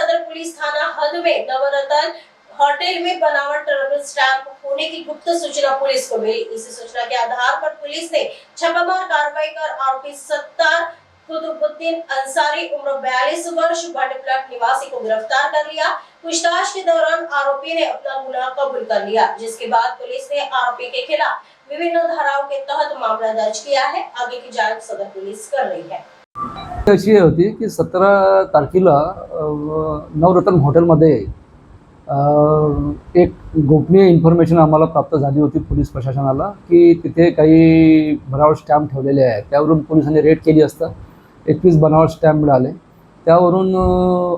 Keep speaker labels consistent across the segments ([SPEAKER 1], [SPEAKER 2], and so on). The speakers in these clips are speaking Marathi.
[SPEAKER 1] सदर पुलिस थाना हद में नवरत्न होटल में बनावट रबर स्टैंप होने की गुप्त सूचना पुलिस को मिली। इसी सूचना के आधार पर पुलिस ने छापामार कार्रवाई कर आरोपी सत्तार कुतुबुद्दीन अंसारी उम्र 42 वर्ष बंडप्लट निवासी को गिरफ्तार कर लिया। पूछताछ के दौरान आरोपी ने अपना गुनाह कबूल कर लिया, जिसके बाद पुलिस ने आरोपी के खिलाफ विभिन्न धाराओं के तहत मामला दर्ज किया है। आगे की जांच सदर पुलिस कर रही है।
[SPEAKER 2] अशी होती की 17 तारखेला नवरत्न हॉटेलमध्ये एक गोपनीय इन्फॉर्मेशन आम्हाला प्राप्त झाली होती पोलीस प्रशासनाला की तिथे काही बनावट स्टॅम्प ठेवलेले आहेत। त्यावरून पोलिसांनी रेड केली असता 21 बनावट स्टॅम्प मिळाले। त्यावरून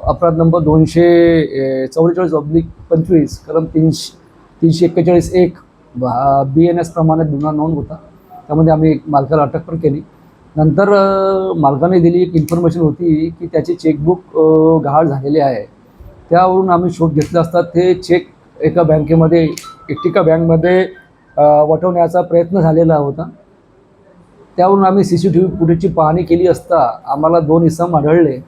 [SPEAKER 2] अपराध नंबर 244/25 कलम 341 BNS प्रमाणे गुन्हा नोंद होता। त्यामध्ये आम्ही मालकाला अटक पण केली। नंतर मालकाने दिली एक इन्फॉर्मेशन होती की त्याची चेकबुक गहाळ झालेली आहे। त्यावरून आम्ही शोध घेतला असता ते चेक एका बँकेमध्ये एक्टिका बँकमध्ये वटवण्याचा प्रयत्न झालेला होता। त्यावरून आम्ही CCTV फुटेजची पाहणी केली असता आम्हाला 2 इसम आढळले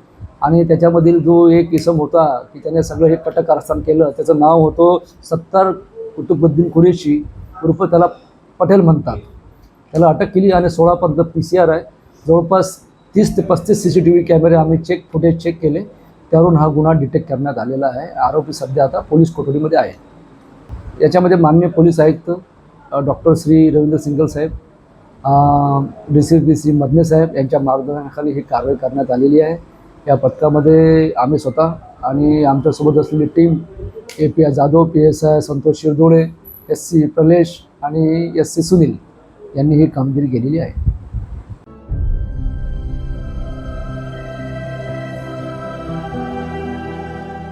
[SPEAKER 2] आणि त्याच्यामधील जो एक इसम होता की त्याने सगळं हे कटकारस्थान केलं, त्याचं नाव होतं सत्तार कुतुबुद्दीन कुरेशी उर्फ त्याला पटेल म्हणतात। त्याला अटक केली आणि 16 पद्धत PCR आहे। जवळपास 30 ते 35 CCTV कॅमेरे आम्ही फुटेज चेक केले। त्यावरून हा गुन्हा डिटेक्ट करण्यात आलेला आहे। आरोपी सध्या आता पोलीस कोठडीमध्ये आहे। याच्यामध्ये माननीय पोलीस आयुक्त डॉक्टर श्री रवींद्र सिंगल साहेब, DCPC मदने साहेब यांच्या मार्गदर्शनाखाली ही कारवाई करण्यात आलेली आहे। या पथकामध्ये आम्ही स्वतः आणि आमच्यासोबत असलेली team API Jadhav, PSI Santosh Shirdole, SC Pralesh आणि SC सुनील यांनी ही कामगिरी केलेली आहे।